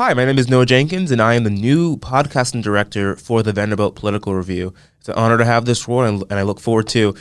Hi, my name is Noah Jenkins, and I am the new podcasting director for the Vanderbilt Political Review. It's an honor to have this role, and I look forward to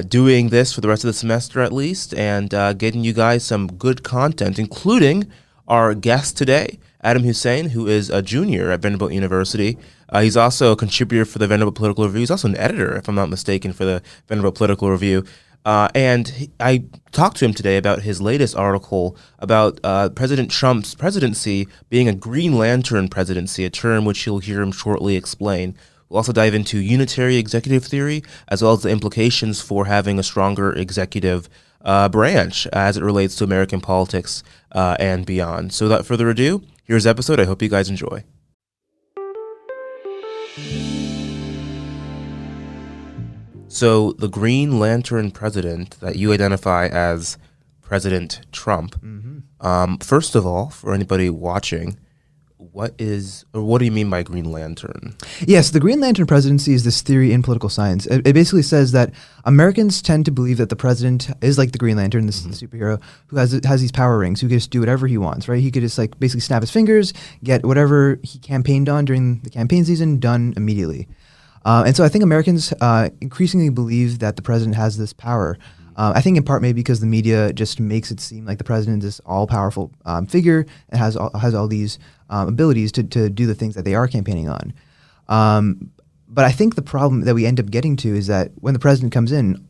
doing this for the rest of the semester at least, and getting you guys some good content, including our guest today, Adam Hosein, who is a junior at Vanderbilt University. He's also a contributor for the Vanderbilt Political Review. He's also an editor, if I'm not mistaken, for the Vanderbilt Political Review. I talked to him today about his latest article about President Trump's presidency being a Green Lantern presidency, a term which you'll hear him shortly explain. We'll also dive into unitary executive theory, as well as the implications for having a stronger executive branch as it relates to American politics and beyond. So without further ado, here's the episode. I hope you guys enjoy. So the Green Lantern president that you identify as President Trump, first of all, for anybody watching, what do you mean by Green Lantern? Yes, the Green Lantern presidency is this theory in political science. It basically says that Americans tend to believe that the president is like the Green Lantern, this superhero, who has these power rings, who can just do whatever he wants, right? He could just basically snap his fingers, get whatever he campaigned on during the campaign season done immediately. And so I think Americans increasingly believe that the president has this power. I think in part maybe because the media just makes it seem like the president is this all-powerful figure and has all these abilities to do the things that they are campaigning on. But I think the problem that we end up getting to is that when the president comes in,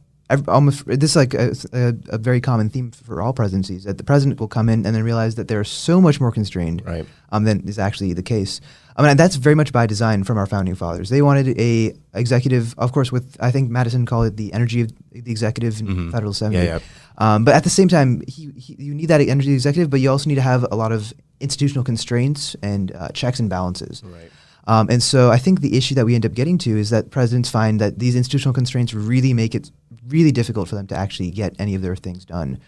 this is a very common theme for all presidencies, that the president will come in and then realize that they're so much more constrained than is actually the case. And that's very much by design from our founding fathers. They wanted a executive, of course, with, I think Madison called it the energy of the executive in Federal Assembly. But at the same time, you need that energy of the executive, but you also need to have a lot of institutional constraints and checks and balances. And so I think the issue that we end up getting to is that presidents find that these institutional constraints really make it really difficult for them to actually get any of their things done.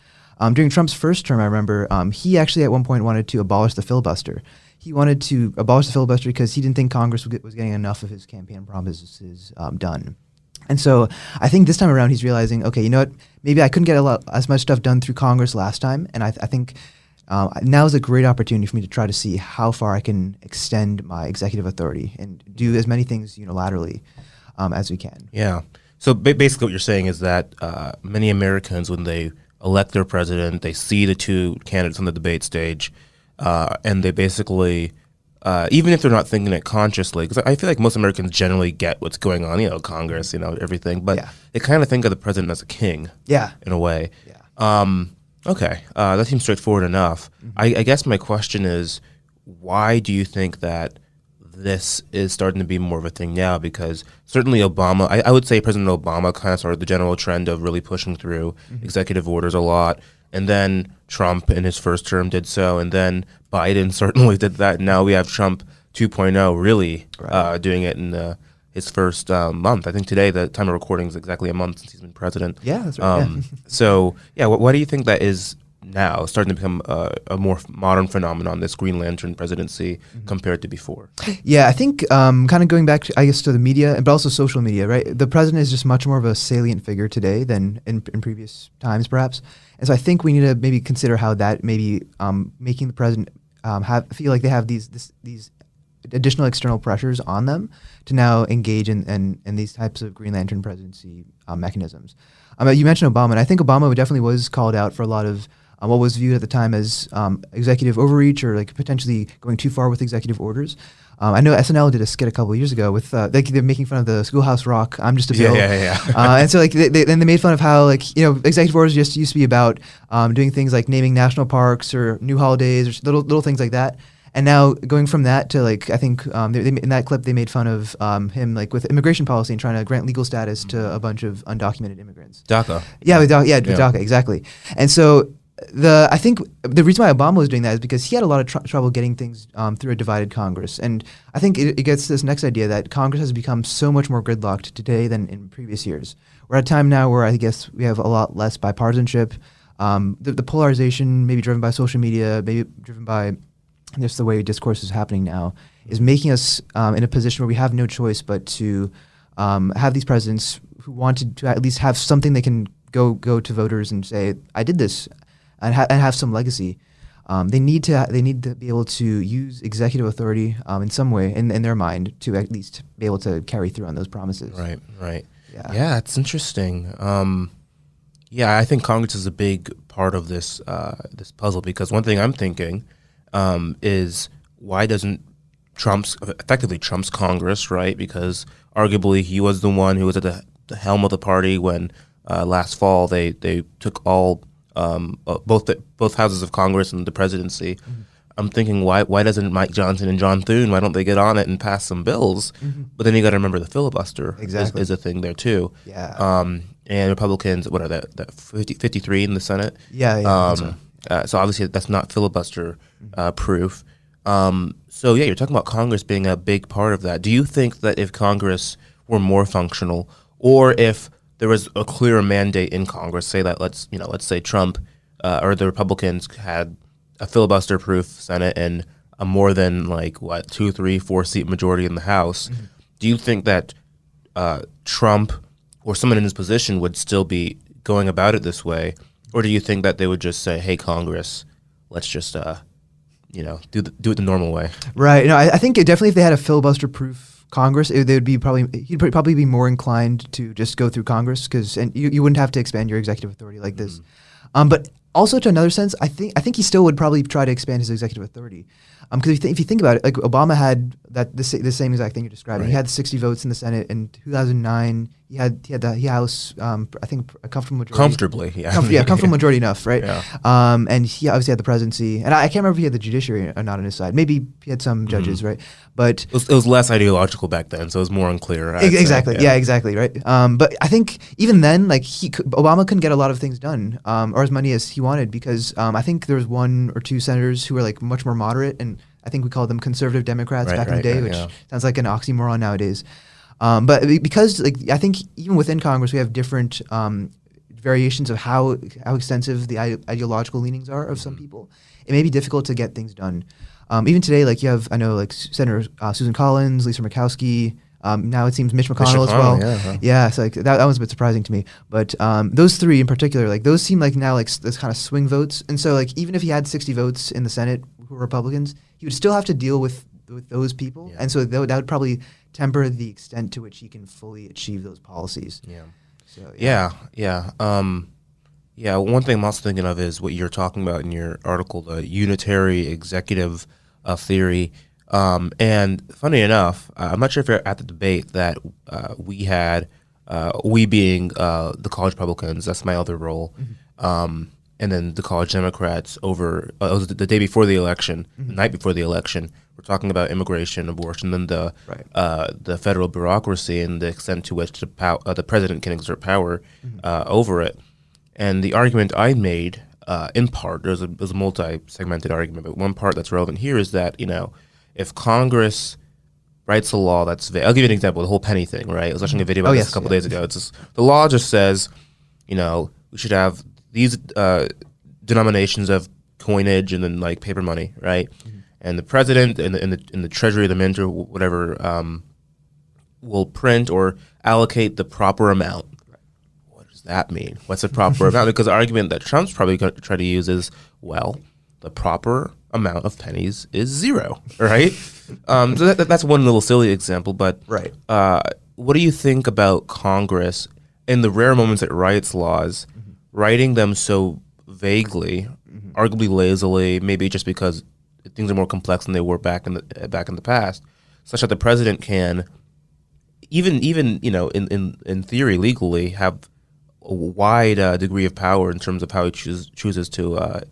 During Trump's first term, I remember he actually at one point wanted to abolish the filibuster. He wanted to abolish the filibuster because he didn't think Congress was getting enough of his campaign promises done. And so I think this time around he's realizing, okay, you know what, maybe I couldn't get as much stuff done through Congress last time, and I think now is a great opportunity for me to try to see how far I can extend my executive authority and do as many things unilaterally as we can. Yeah. So basically what you're saying is that many Americans, when they elect their president, they see the two candidates on the debate stage, and they basically, even if they're not thinking it consciously, because I feel like most Americans generally get what's going on, Congress, everything, but they kind of think of the president as a king in a way. Okay, that seems straightforward enough. I guess my question is, why do you think that this is starting to be more of a thing now? Because certainly Obama, I would say President Obama kind of started the general trend of really pushing through executive orders a lot. And then Trump in his first term did so. And then Biden certainly did that. Now we have Trump 2.0 really doing it in his first month. I think today, the time of recording, is exactly a month since he's been president. Yeah, that's right. So, why do you think that is now starting to become a more modern phenomenon, this Green Lantern presidency, compared to before? Yeah, I think kind of going back, to the media, but also social media, right? The president is just much more of a salient figure today than in previous times, perhaps. And so I think we need to maybe consider how that maybe making the president feel like they have these additional external pressures on them to now engage in these types of Green Lantern presidency mechanisms. You mentioned Obama, and I think Obama definitely was called out for a lot of what was viewed at the time as executive overreach or potentially going too far with executive orders. I know SNL did a skit a couple of years ago with they're making fun of the Schoolhouse Rock. I'm just a bill. And so they made fun of how executive orders just used to be about doing things like naming national parks or new holidays or little things like that. And now going from that to I think in that clip they made fun of him with immigration policy and trying to grant legal status to a bunch of undocumented immigrants. DACA. With DACA, exactly. And so I think the reason why Obama was doing that is because he had a lot of trouble getting things through a divided Congress. And I think it gets this next idea that Congress has become so much more gridlocked today than in previous years. We're at a time now where I guess we have a lot less bipartisanship. The polarization, maybe driven by social media, maybe driven by just the way discourse is happening now, is making us in a position where we have no choice but to have these presidents who wanted to at least have something they can go to voters and say, I did this, and have some legacy. they need to be able to use executive authority in some way in their mind to at least be able to carry through on those promises. Right. Yeah. Yeah, it's interesting. Yeah, I think Congress is a big part of this this puzzle, because one thing I'm thinking is, why doesn't effectively Trump's Congress, right? Because arguably he was the one who was at the helm of the party when last fall they took all both houses of Congress and the presidency. Mm-hmm. I'm thinking, why doesn't Mike Johnson and John Thune, why don't they get on it and pass some bills? Mm-hmm. But then you got to remember the filibuster Exactly. is a thing there too. Yeah. And Republicans, what are that 53 in the Senate? Yeah. I think so. So obviously that's not filibuster proof. So yeah, you're talking about Congress being a big part of that. Do you think that if Congress were more functional, or if there was a clearer mandate in Congress, say that let's say Trump or the Republicans had a filibuster-proof Senate and a more than 2, 3, 4 seat majority in the House, do you think that Trump or someone in his position would still be going about it this way, or do you think that they would just say, "Hey, Congress, let's just do it the normal way"? Right. No, I think definitely if they had a filibuster-proof Congress, they would be he'd probably be more inclined to just go through Congress, and you wouldn't have to expand your executive authority like this. But also, to another sense, I think he still would probably try to expand his executive authority, because if you think about it, like Obama had the same exact thing you're describing. Right. He had 60 votes in the Senate in 2009. He had the House, I think, a comfortable majority. Comfortably, yeah. Comfortable majority enough, right? Yeah. And he obviously had the presidency, and I can't remember if he had the judiciary or not on his side. Maybe he had some judges, right? But it was less ideological back then, so it was more unclear. I'd say. Exactly. Yeah, exactly. Right. But I think even then, Obama couldn't get a lot of things done, or as many as he wanted, because I think there was 1 or 2 senators who were much more moderate, and I think we called them conservative Democrats back in the day, which sounds like an oxymoron nowadays. But because I think even within Congress we have different variations of how extensive the ideological leanings are of some people. It may be difficult to get things done. Even today, you have, I know, Senator Susan Collins, Lisa Murkowski. Now it seems Mitch McConnell as well. Yeah, so that was a bit surprising to me. But those 3 in particular, those seem now this kind of swing votes. And so even if he had 60 votes in the Senate who were Republicans, he would still have to deal with those people. Yeah. And so that would probably temper the extent to which he can fully achieve those policies. Yeah. So, yeah. One thing I'm also thinking of is what you're talking about in your article, the unitary executive theory. And funny enough, I'm not sure if you're at the debate that we had, we being the college Republicans, that's my other role, and then the college Democrats over, it was the day before the election, the night before the election, we're talking about immigration, abortion, and the federal bureaucracy and the extent to which the president can exert power over it. And the argument I made, in part, there's a multi-segmented argument, but one part that's relevant here is that, if Congress writes a law that's vague, I'll give you an example, the whole penny thing, right? I was watching a video about this a couple days ago. It's just, the law just says, we should have these denominations of coinage and then paper money, right? And the president and the treasury, the mint or whatever, will print or allocate the proper amount. What does that mean? What's the proper amount? Because the argument that Trump's probably going to try to use is, well, the proper amount of pennies is 0, right? So that's one little silly example, but what do you think about Congress in the rare moments it writes laws, writing them so vaguely, arguably lazily, maybe just because things are more complex than they were back in the past, such that the president can, even in theory, legally, have a wide degree of power in terms of how he chooses to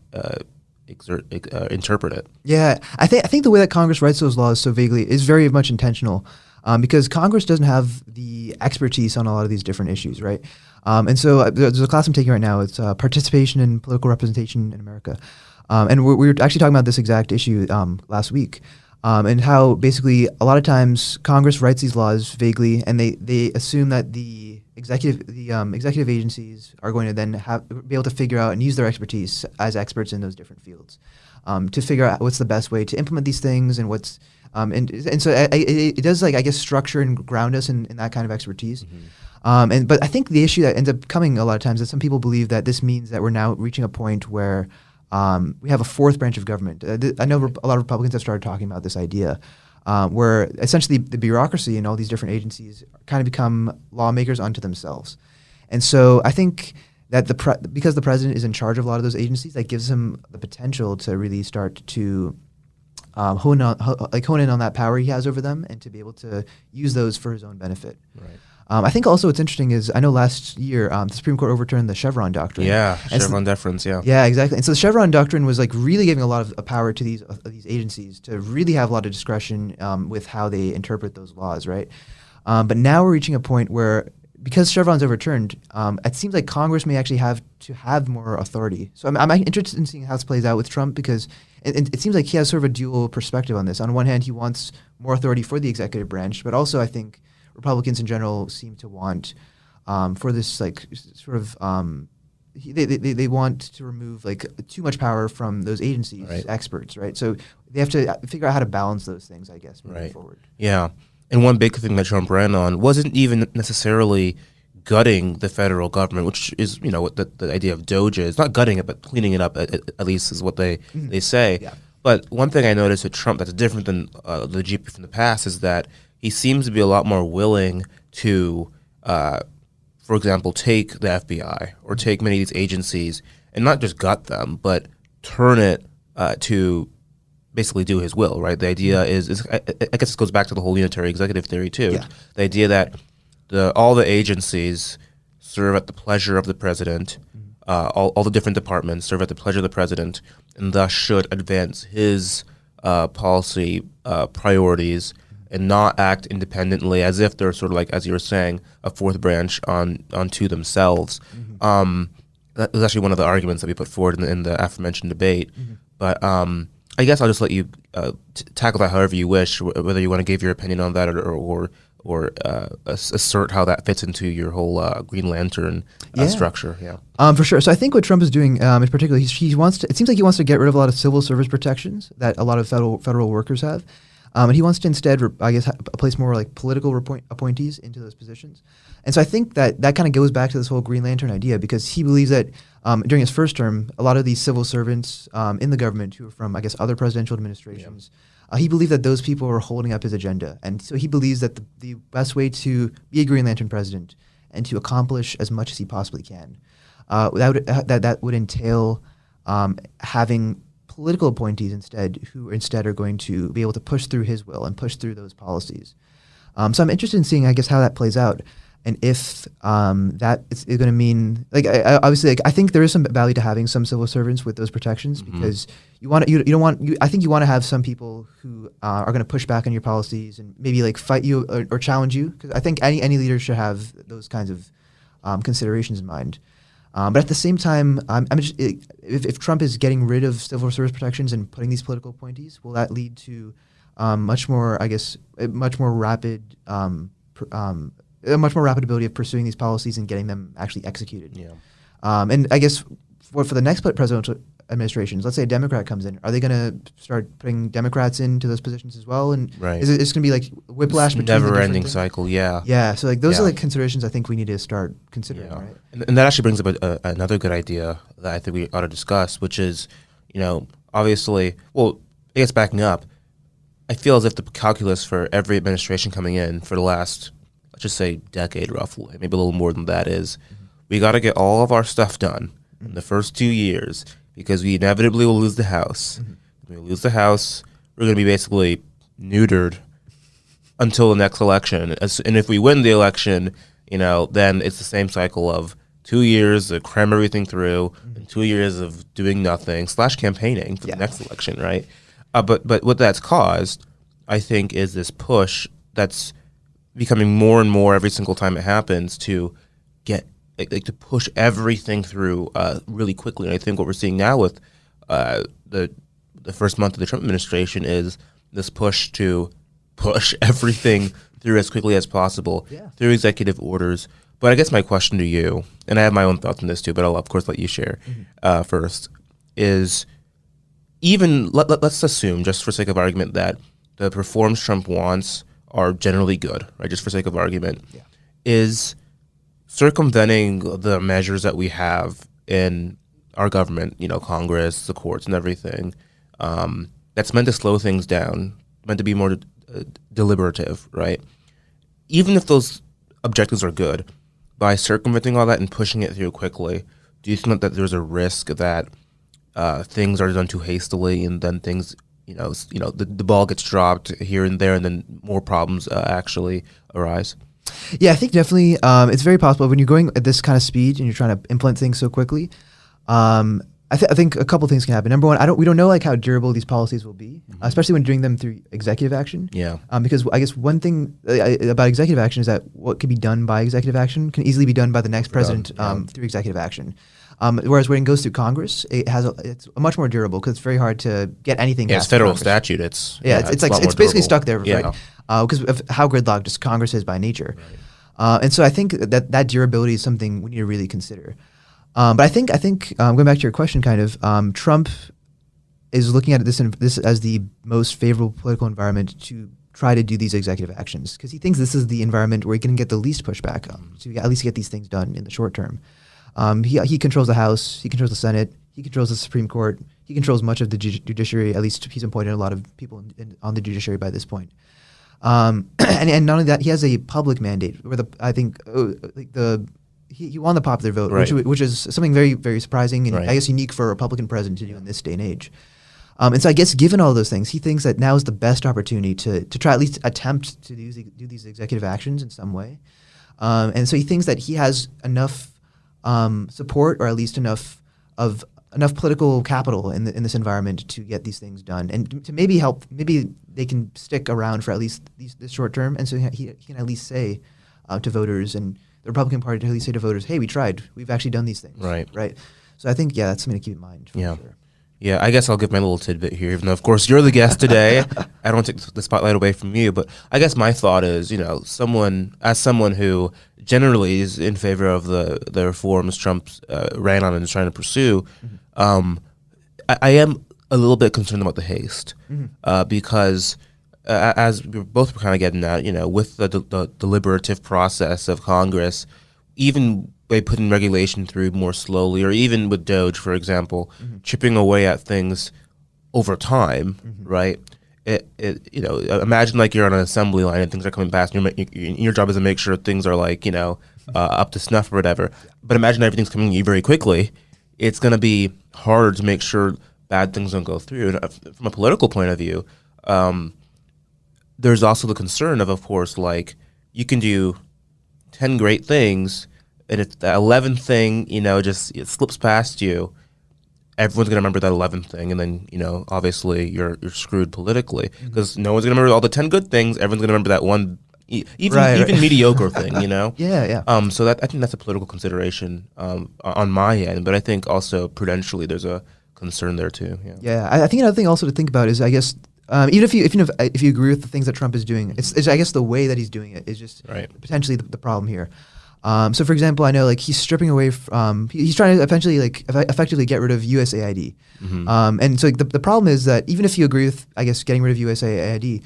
interpret it. Yeah, I think the way that Congress writes those laws so vaguely is very much intentional, because Congress doesn't have the expertise on a lot of these different issues, right? And so there's a class I'm taking right now. It's participation in political representation in America, and we were actually talking about this exact issue last week, and how basically a lot of times Congress writes these laws vaguely, and they assume that the executive agencies are going to then be able to figure out and use their expertise as experts in those different fields to figure out what's the best way to implement these things and what's and so it does I guess structure and ground us in that kind of expertise. But I think the issue that ends up coming a lot of times is some people believe that this means that we're now reaching a point where we have a fourth branch of government. I know a lot of Republicans have started talking about this idea, where essentially the bureaucracy and all these different agencies kind of become lawmakers unto themselves. And so I think that because the president is in charge of a lot of those agencies, that gives him the potential to really start to hone in on that power he has over them and to be able to use those for his own benefit. Right. I think also what's interesting is I know last year the Supreme Court overturned the Chevron doctrine. Yeah, And Chevron deference, yeah. Yeah, exactly. And so the Chevron doctrine was like really giving a lot of power to these agencies to really have a lot of discretion with how they interpret those laws, right? But now we're reaching a point where, because Chevron's overturned, it seems like Congress may actually have to have more authority. So I'm interested in seeing how this plays out with Trump, because it seems like he has sort of a dual perspective on this. On one hand, he wants more authority for the executive branch, but also I think Republicans in general seem to want for this like sort of they want to remove like too much power from those agencies, right. experts, right? So they have to figure out how to balance those things, I guess, moving right. forward. Yeah, and one big thing that Trump ran on wasn't even necessarily gutting the federal government, which is what the idea of DOJ is. Not gutting it, but cleaning it up. At least is what they say. Yeah. But one thing I noticed with Trump that's different than the GP from the past is that he seems to be a lot more willing to, for example, take the FBI or take many of these agencies and not just gut them, but turn it to basically do his will, right? The idea is I guess it goes back to the whole unitary executive theory too. Yeah. The idea that all the agencies serve at the pleasure of the president, all the different departments serve at the pleasure of the president, and thus should advance his policy priorities and not act independently as if they're sort of like, as you were saying, a fourth branch onto themselves. That was actually one of the arguments that we put forward in the aforementioned debate. But I guess I'll just let you tackle that however you wish, whether you want to give your opinion on that or assert how that fits into your whole Green Lantern structure. Yeah. For sure. So I think what Trump is doing, in particular, he wants to. It seems like he wants to get rid of a lot of civil service protections that a lot of federal workers have, and he wants to instead, I guess, place more like political appointees into those positions. And so I think that kind of goes back to this whole Green Lantern idea, because he believes that during his first term, a lot of these civil servants in the government who are from, I guess, other presidential administrations. He believed that those people were holding up his agenda. And so he believes that the best way to be a Green Lantern president and to accomplish as much as he possibly can, that would entail having political appointees who instead are going to be able to push through his will and push through those policies. So I'm interested in seeing, I guess, how that plays out. And if that is going to mean, like, obviously, I think there is some value to having some civil servants with those protections, because I think you want to have some people who are going to push back on your policies and maybe like fight you or challenge you. Because I think any leader should have those kinds of considerations in mind. But at the same time, if Trump is getting rid of civil service protections and putting these political appointees, will that lead to much more rapid ability of pursuing these policies and getting them actually executed. Yeah. And I guess for the next presidential administrations, let's say a Democrat comes in, are they going to start putting Democrats into those positions as well? And is it's going to be like whiplash between the never-ending cycle? Yeah. Yeah. So like those are like considerations I think we need to start considering. Yeah. Right. And that actually brings up another good idea that I think we ought to discuss, which is, obviously, well, I guess backing up, I feel as if the calculus for every administration coming in for the last, let's just say, decade roughly, maybe a little more than that, is we got to get all of our stuff done in the first 2 years, because we inevitably will lose the House. When we lose the House, we're going to be basically neutered until the next election. And if we win the election, then it's the same cycle of 2 years to cram everything through, and 2 years of doing nothing / campaigning for the next election, right? But what that's caused, I think, is this push that's becoming more and more every single time it happens to get to push everything through really quickly. And I think what we're seeing now with the first month of the Trump administration is this push to push everything through as quickly as possible through executive orders. But I guess my question to you, and I have my own thoughts on this too, but I'll of course let you share first, is even let's assume, just for sake of argument, that the reforms Trump wants are generally good, right? Just for sake of argument, is circumventing the measures that we have in our government, Congress, the courts, and everything, that's meant to slow things down, meant to be more deliberative, right? Even if those objectives are good, by circumventing all that and pushing it through quickly, do you think that there's a risk that things are done too hastily, and then things, the ball gets dropped here and there, and then more problems actually arise? Yeah, I think definitely it's very possible when you're going at this kind of speed and you're trying to implement things so quickly. I think a couple things can happen. Number one, we don't know like how durable these policies will be, especially when doing them through executive action. Yeah. Because I guess one thing about executive action is that what can be done by executive action can easily be done by the next president through executive action. Whereas when it goes through Congress, it's much more durable because it's very hard to get anything. Yeah, it's federal statute. It's basically stuck there, yeah. right? Because of how gridlocked just Congress is by nature. Right. And so I think that durability is something we need to really consider. But I think going back to your question, kind of, Trump is looking at this as the most favorable political environment to try to do these executive actions because he thinks this is the environment where he can get the least pushback to at least get these things done in the short term. He controls the House, he controls the Senate, he controls the Supreme Court, he controls much of the judiciary. At least he's appointed a lot of people on the judiciary by this point. And not only that, he has a public mandate where he won the popular vote, right. which is something very, very surprising and right. I guess unique for a Republican president to do in this day and age. And so I guess given all those things, he thinks that now is the best opportunity to try at least attempt to do these executive actions in some way. And so he thinks that he has enough support, or at least enough political capital in this environment to get these things done, and to maybe they can stick around for at least this short term. And so he can at least say to voters and the Republican Party to at least say to voters, "Hey, we tried. We've actually done these things." Right. So I think that's something to keep in mind. For sure. Yeah, I guess I'll give my little tidbit here, even though, of course, you're the guest today. I don't take the spotlight away from you, but I guess my thought is, someone who generally is in favor of the reforms Trump ran on and is trying to pursue, I am a little bit concerned about the haste because, as we both were kind of getting at, with the deliberative process of Congress, even by putting regulation through more slowly, or even with Doge, for example, chipping away at things over time, right? Imagine like you're on an assembly line and things are coming past, and your job is to make sure things are like, up to snuff or whatever. But imagine everything's coming to you very quickly. It's going to be harder to make sure bad things don't go through. And from a political point of view, there's also the concern of course, like you can do 10 great things, and if the 11th thing, it slips past you, everyone's going to remember that 11th thing, and then, obviously you're screwed politically because no one's going to remember all the 10 good things. Everyone's going to remember that one, even mediocre thing, Yeah. So I think that's a political consideration on my end, but I think also prudentially there's a concern there too. Yeah. I think another thing also to think about is, I guess, even if you agree with the things that Trump is doing, it's I guess the way that he's doing it is just potentially the problem here. So, for example, I know like he's stripping away. He's trying to eventually effectively get rid of USAID. And so the problem is that even if you agree with, I guess, getting rid of USAID,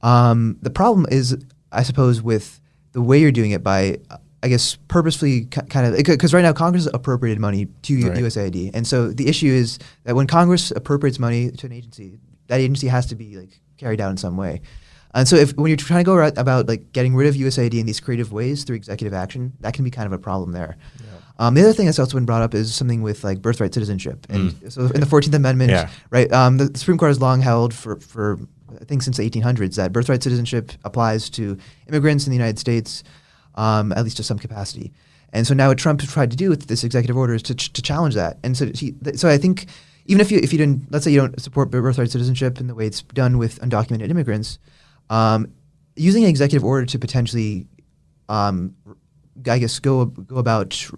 the problem is, I suppose, with the way you're doing it by, I guess, purposefully kind of, because right now Congress has appropriated money to USAID, and so the issue is that when Congress appropriates money to an agency, that agency has to be like carried out in some way. And so when you're trying to go about like getting rid of USAID in these creative ways through executive action, that can be kind of a problem there. Yeah. The other thing that's also been brought up is something with like birthright citizenship. And so in the 14th Amendment, the Supreme Court has long held for I think since the 1800s that birthright citizenship applies to immigrants in the United States, at least to some capacity. And so now what Trump tried to do with this executive order is to challenge that. And so I think even if you didn't, let's say you don't support birthright citizenship in the way it's done with undocumented immigrants, using an executive order to potentially, I guess, go about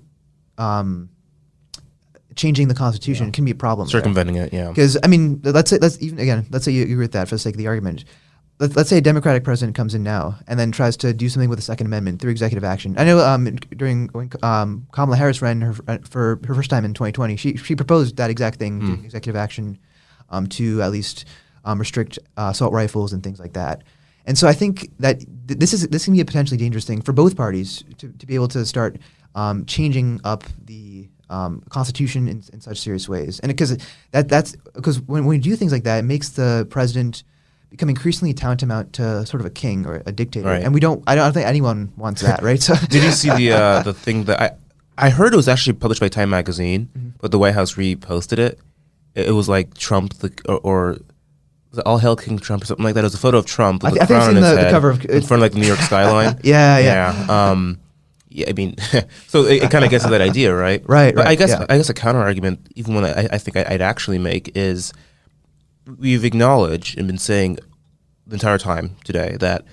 changing the Constitution can be a problem. Circumventing it, yeah. Because I mean, let's say you agree with that for the sake of the argument. Let's say a Democratic president comes in now and then tries to do something with the Second Amendment through executive action. I know when Kamala Harris ran for her first time in 2020, she proposed that exact thing, doing executive action to at least restrict assault rifles and things like that. And so I think that this can be a potentially dangerous thing for both parties to be able to start changing up the Constitution in such serious ways. And that's because when we do things like that, it makes the president become increasingly tantamount to sort of a king or a dictator. Right. And I don't think anyone wants that, right? So Did you see the thing that I heard it was actually published by Time Magazine, but the White House reposted it. It was like Trump, or was it All Hail King Trump or something like that. It was a photo of Trump with I the think I've crown on seen his the head cover of in front of like the New York skyline. Yeah. Yeah, I mean, so it kind of gets to that idea, right? Right. But I guess yeah. a counter argument, even one I think I'd actually make, is we've acknowledged and been saying the entire time today that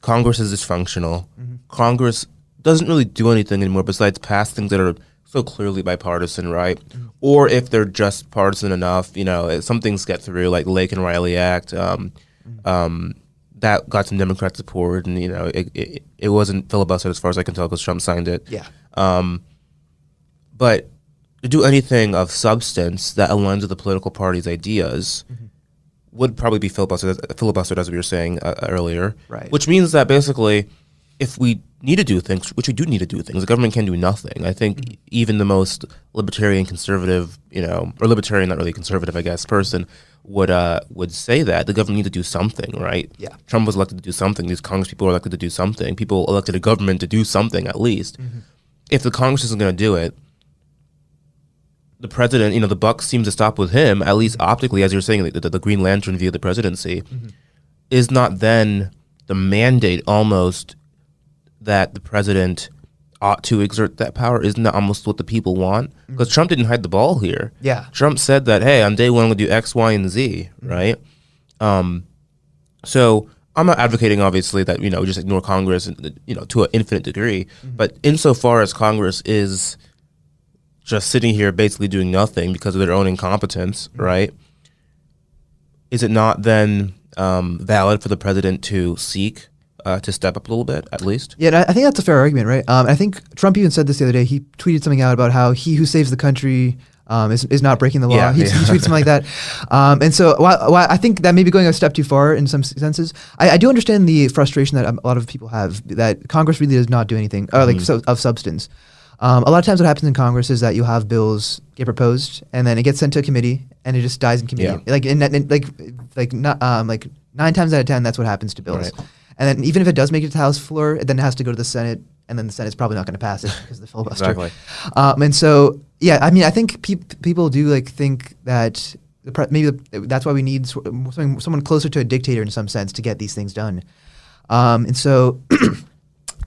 Congress is dysfunctional. Congress doesn't really do anything anymore besides pass things that are so clearly bipartisan, right? Or if they're just partisan enough, some things get through, like the Lake and Riley Act. That got some Democrat support, and it wasn't filibustered as far as I can tell because Trump signed it. Yeah. But to do anything of substance that aligns with the political party's ideas would probably be filibustered, as we were saying earlier. Right. Which means that basically, if we need to do things, which we do need to do things, the government can do nothing. I think even the most libertarian conservative, or libertarian, not really conservative, I guess, person would say that the government needs to do something, right? Yeah. Trump was elected to do something. These Congress people are elected to do something. People elected a government to do something at least. If the Congress isn't going to do it, the president, the buck seems to stop with him, at least optically, as you're saying, the Green Lantern view of the presidency, is not then the mandate almost that the president ought to exert that power? Isn't that almost what the people want? Because Trump didn't hide the ball here. Yeah. Trump said that, hey, on day one, I'm going to do X, Y, and Z, right? So I'm not advocating, obviously, that, we just ignore Congress, to an infinite degree. But insofar as Congress is just sitting here basically doing nothing because of their own incompetence, right? Is it not then valid for the president to seek to step up a little bit, at least? Yeah, I think that's a fair argument, right? I think Trump even said this the other day. He tweeted something out about how he who saves the country is not breaking the law. Yeah, he tweeted something like that. And so while I think that may be going a step too far in some senses, I do understand the frustration that a lot of people have that Congress really does not do anything of substance. A lot of times what happens in Congress is that you have bills get proposed and then it gets sent to a committee and it just dies in committee. Yeah. Like 9 times out of 10, that's what happens to bills. Right. And then even if it does make it to the House floor, it then has to go to the Senate, and then the Senate's probably not going to pass it because of the filibuster. Exactly. And so, yeah, I mean, I think people do think that maybe that's why we need someone closer to a dictator in some sense to get these things done. And so,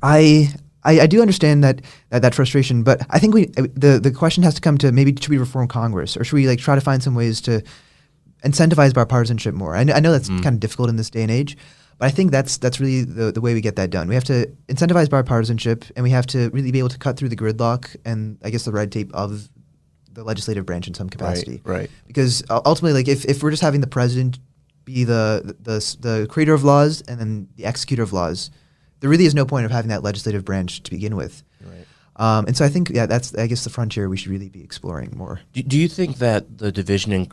I do understand that frustration, but I think the question has to come to maybe should we reform Congress, or should we try to find some ways to incentivize bipartisanship more? I know that's kind of difficult in this day and age. But I think that's really the way we get that done. We have to incentivize bipartisanship, and we have to really be able to cut through the gridlock and I guess the red tape of the legislative branch in some capacity. Right. Because ultimately, if we're just having the president be the creator of laws and then the executor of laws, there really is no point of having that legislative branch to begin with. Right. And so I think that's I guess the frontier we should really be exploring more. Do you think that the division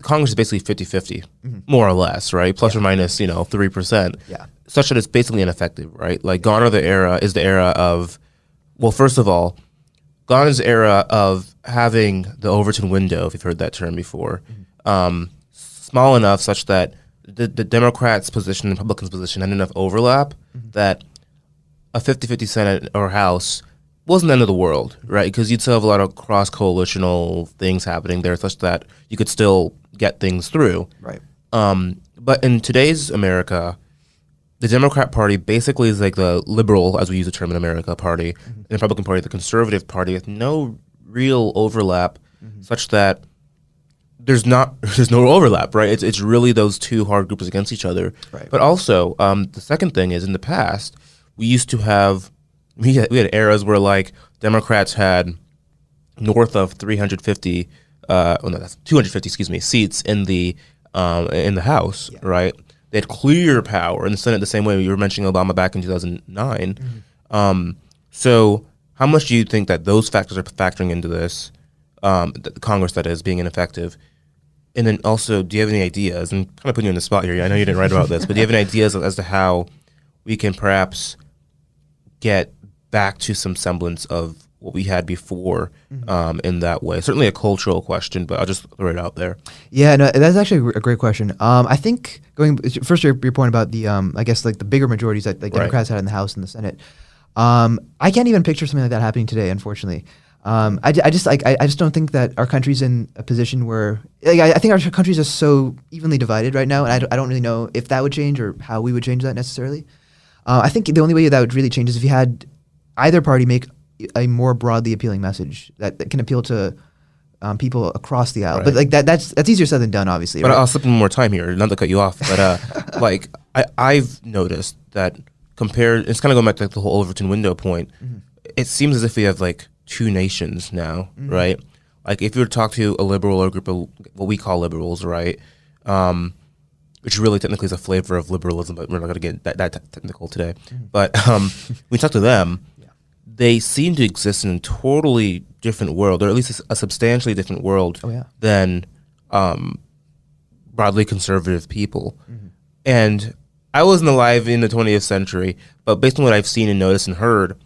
Congress is basically 50-50, more or less, right? Plus or minus, 3%. Yeah. Such that it's basically ineffective, right? Like, gone is the era of, well, first of all, gone is the era of having the Overton window, if you've heard that term before, small enough such that the Democrats' position and Republicans' position had enough overlap that a 50-50 Senate or House wasn't the end of the world, right? Because you'd still have a lot of cross-coalitional things happening there such that you could still get things through. Right. But in today's America, the Democrat Party basically is like the liberal, as we use the term in America, party, and the Republican Party, the conservative party, with no real overlap such that there's no overlap, right? It's really those two hard groups against each other. Right. But also, the second thing is, in the past, we used to have we had eras where Democrats had north of 250 seats in the House, right? They had clear power in the Senate the same way we were mentioning Obama back in 2009. So how much do you think that those factors are factoring into this, the Congress that is being ineffective? And then also, do you have any ideas, and kind of putting you on the spot here, I know you didn't write about this, but do you have any ideas as to how we can perhaps get back to some semblance of what we had before in that way? Certainly a cultural question, but I'll just throw it out there. Yeah, no, that's actually a great question. I think going first your point about the I guess like the bigger majorities that like Democrats had in the House and the Senate. I can't even picture something like that happening today, unfortunately. I just don't think that our country's in a position where I think our country's just so evenly divided right now, and I don't really know if that would change or how we would change that necessarily. I think the only way that would really change is if you had either party make a more broadly appealing message that can appeal to people across the aisle. Right. But like that's easier said than done, obviously. But right? I'll slip one more time here, not to cut you off, but like I've noticed that compared, it's kind of going back to the whole Overton window point. It seems as if we have like two nations now, right? Like if you were to talk to a liberal or a group of what we call liberals, right? Which really technically is a flavor of liberalism, but we're not going to get that technical today. But we talk to them, they seem to exist in a totally different world, or at least a substantially different world than broadly conservative people. And I wasn't alive in the 20th century, but based on what I've seen and noticed and heard,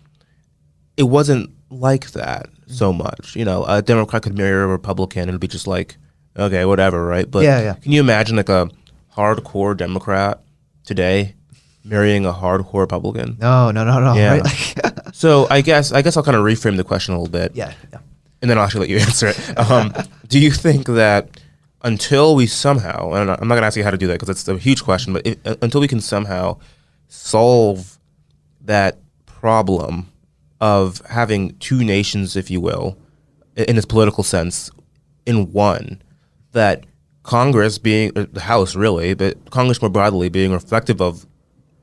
it wasn't like that so much. You know, a Democrat could marry a Republican and it'd be just like, okay, whatever, right? But can you imagine like a hardcore Democrat today marrying a hardcore Republican? No. Yeah. Right? So I guess I'll kind of reframe the question a little bit. Yeah. And then I'll actually let you answer it. Do you think that until we somehow, and I'm not going to ask you how to do that because it's a huge question, but until we can somehow solve that problem of having two nations, if you will, in its political sense, in one, that Congress being, the House really, but Congress more broadly being reflective of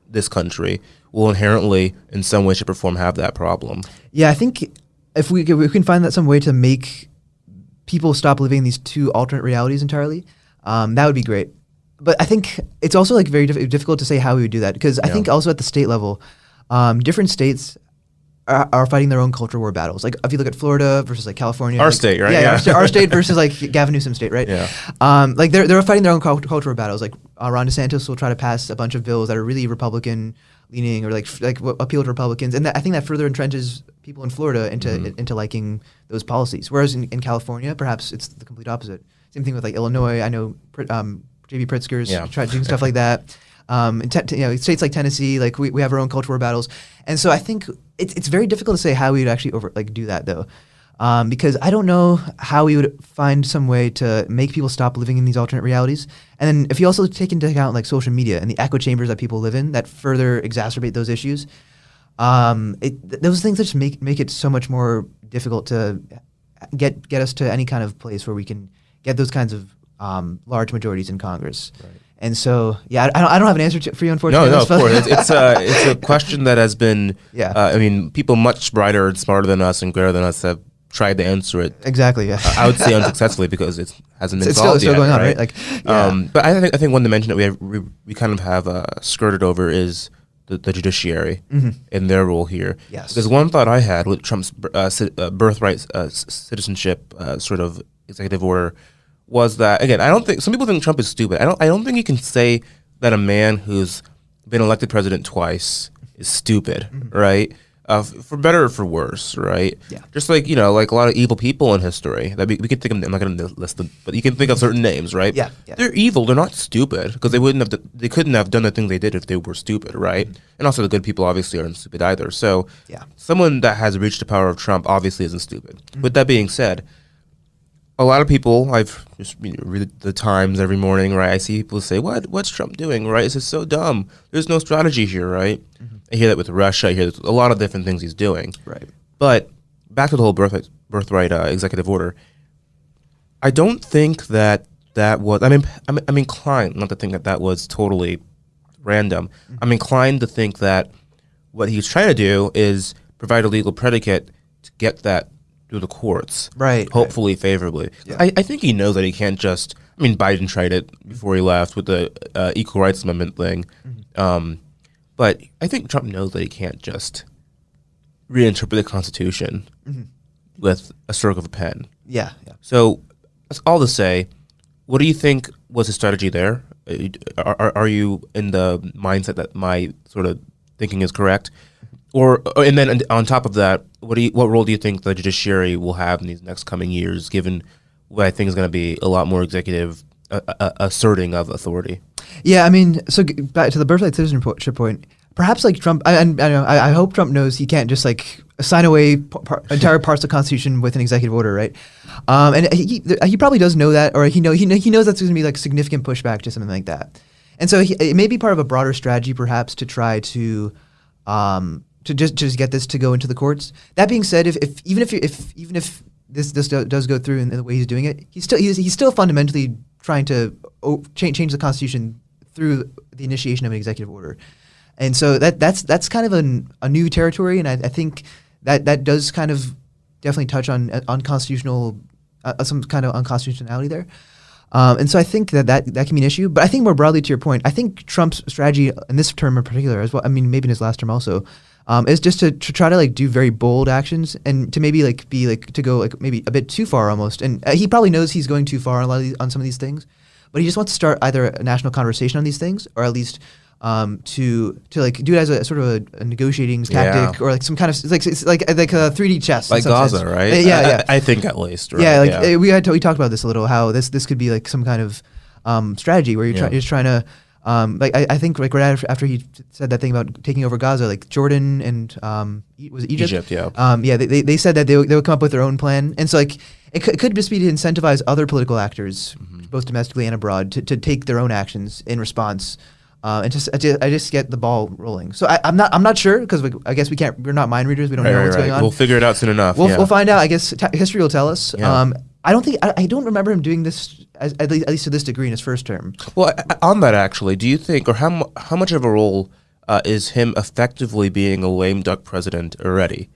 this country will inherently, in some way, shape, or form, have that problem? Yeah, I think if we can find that some way to make people stop living these two alternate realities entirely, that would be great. But I think it's also like very difficult to say how we would do that because I think also at the state level, different states are fighting their own culture war battles. Like if you look at Florida versus like California, Our like, state, right? Yeah, our state versus like Gavin Newsom's state, right? Yeah. Like they're fighting their own culture war battles. Like Ron DeSantis will try to pass a bunch of bills that are really Republican leaning or like appeal to Republicans, and I think that further entrenches people in Florida into liking those policies. Whereas in California, perhaps it's the complete opposite. Same thing with like Illinois. I know J.B. Pritzker's tried doing stuff like that. States like Tennessee, like we have our own cultural battles, and so I think it's very difficult to say how we would actually do that though, because I don't know how we would find some way to make people stop living in these alternate realities. And then if you also take into account like social media and the echo chambers that people live in that further exacerbate those issues, those things just make it so much more difficult to get us to any kind of place where we can get those kinds of large majorities in Congress. Right. And so, I don't have an answer for you, unfortunately. No, of course. It's a question that has been, I mean, people much brighter and smarter than us and greater than us have tried to answer it. Exactly, yeah. I would say unsuccessfully because it hasn't been solved yet. It's still going on, right? But I think one dimension that we kind of have skirted over is the judiciary and their role here. Yes. Because one thought I had with Trump's birthright citizenship sort of executive order was that, again, I don't think, some people think Trump is stupid. I don't think you can say that a man who's been elected president twice is stupid, right? For better or for worse, right? Yeah. Just like, like a lot of evil people in history that we can think of, I'm not going to list them, but you can think of certain names, right? Yeah. They're evil. They're not stupid because they couldn't have done the things they did if they were stupid, right? And also the good people obviously aren't stupid either. So someone that has reached the power of Trump obviously isn't stupid. With that being said, a lot of people, I've just read the Times every morning, right? I see people say, what's Trump doing, right? This is so dumb. There's no strategy here, right? I hear that with Russia. I hear a lot of different things he's doing. Right. But back to the whole birthright executive order, I don't think that was, I'm inclined not to think that was totally random. I'm inclined to think that what he's trying to do is provide a legal predicate to get that through the courts, right? Hopefully favorably. Yeah. I think he knows that he can't just. I mean, Biden tried it before he left with the Equal Rights Amendment thing, but I think Trump knows that he can't just reinterpret the Constitution with a stroke of a pen. Yeah. So that's all to say. What do you think was his strategy there? Are you in the mindset that my sort of thinking is correct? And then on top of that, what role do you think the judiciary will have in these next coming years, given what I think is going to be a lot more executive asserting of authority? Yeah, I mean, so back to the birthright citizenship point. Perhaps like Trump, I hope Trump knows he can't just like sign away entire parts of the Constitution with an executive order, right? And he probably does know that, or he knows that's going to be like significant pushback to something like that. And so it may be part of a broader strategy, perhaps, to try to just get this to go into the courts. That being said, even if this does go through in the way he's doing it, he's still fundamentally trying to change the Constitution through the initiation of an executive order. And so that's kind of a new territory, and I think that does kind of definitely touch on unconstitutional some kind of unconstitutionality there. And so I think that can be an issue. But I think more broadly to your point, I think Trump's strategy in this term in particular, as well, I mean maybe in his last term also, is just to try to like do very bold actions and to maybe like be like to go like maybe a bit too far almost. And he probably knows he's going too far on some of these things, but he just wants to start either a national conversation on these things, or at least to like do it as a sort of a negotiating tactic, or like some kind of it's like a 3D chess, like Gaza, sense. right? Yeah. I think at least. Right? Yeah, like we talked about this a little. How this could be like some kind of strategy where you're just trying to like I think like right after he said that thing about taking over Gaza, like Jordan and was it Egypt? They said that they would come up with their own plan, and so like it could just be to incentivize other political actors, both domestically and abroad, to take their own actions in response. And I just get the ball rolling. So I'm not sure, because I guess we're not mind readers. We don't know what's going on. We'll figure it out soon enough. We'll find out. I guess history will tell us. Yeah. I don't remember him doing this at least to this degree in his first term. Well, on that actually, do you think, or how much of a role is him effectively being a lame duck president already?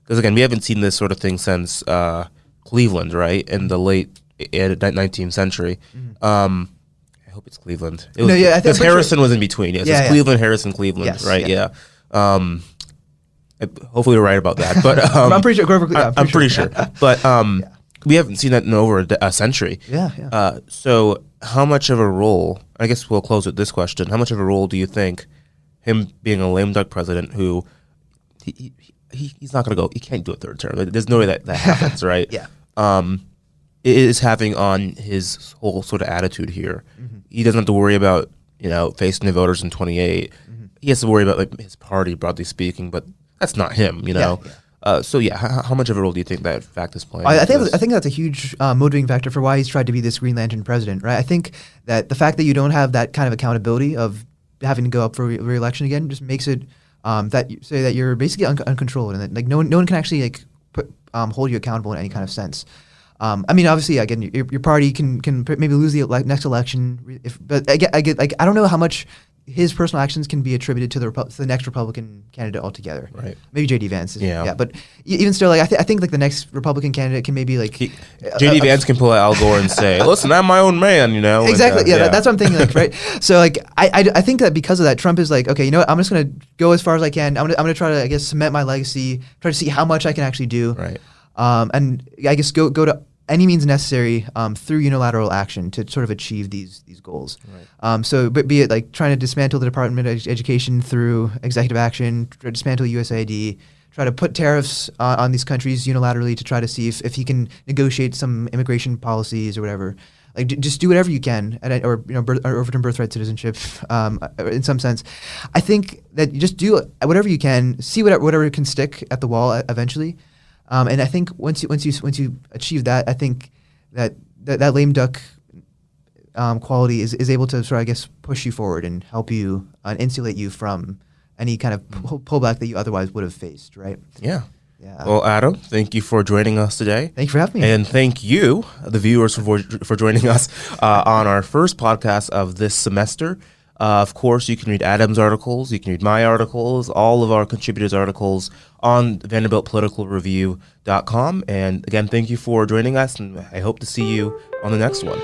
Because again, we haven't seen this sort of thing since Cleveland, right, in the late 19th century. I hope it's Cleveland. Because Harrison was in between. Yes, it's Cleveland, Harrison, Cleveland, yes, right? Yeah. Hopefully we're right about that, but I'm pretty sure. I'm pretty sure. But we haven't seen that in over a century. Yeah. So how much of a role? I guess we'll close with this question: how much of a role do you think him being a lame duck president, who he's not going to go, he can't do a third term. There's no way that happens, right? Yeah. Is having on his whole sort of attitude here. He doesn't have to worry about, facing the voters in 28. He has to worry about like his party, broadly speaking, but that's not him, how much of a role do you think that fact is playing? I think that's a huge motivating factor for why he's tried to be this Green Lantern president, right? I think that the fact that you don't have that kind of accountability of having to go up for re-election again just makes it that you say that you're basically uncontrolled, and that like no one can actually like hold you accountable in any kind of sense. I mean, obviously, again, your party can maybe lose the next election, but I get like I don't know how much his personal actions can be attributed to the next Republican candidate altogether. Right. Maybe J.D. Vance. Yeah. But even still, like I think like the next Republican candidate can maybe like J.D. Vance can pull out Al Gore and say, "Listen, I'm my own man," Exactly. And, that's what I'm thinking. Like, right. So like I think that because of that, Trump is like, okay, you know what? I'm just gonna go as far as I can. I'm gonna try to, I guess, cement my legacy. Try to see how much I can actually do. Right. And I guess go to any means necessary through unilateral action to sort of achieve these goals. Right. So be it like trying to dismantle the Department of Education through executive action, try to dismantle USAID, try to put tariffs on these countries unilaterally to try to see if he can negotiate some immigration policies or whatever. Like just do whatever you can, or overturn birthright citizenship in some sense. I think that you just do whatever you can, see whatever can stick at the wall eventually. And I think once you achieve that, I think that lame duck quality is able to sort of, I guess, push you forward and help you and insulate you from any kind of pullback that you otherwise would have faced, right? Yeah. Well, Adam, thank you for joining us today. Thank you for having me. And thank you, the viewers, for joining us on our first podcast of this semester. Of course, you can read Adam's articles, you can read my articles, all of our contributors' articles on Vanderbilt Political Review.com. And again, thank you for joining us, and I hope to see you on the next one.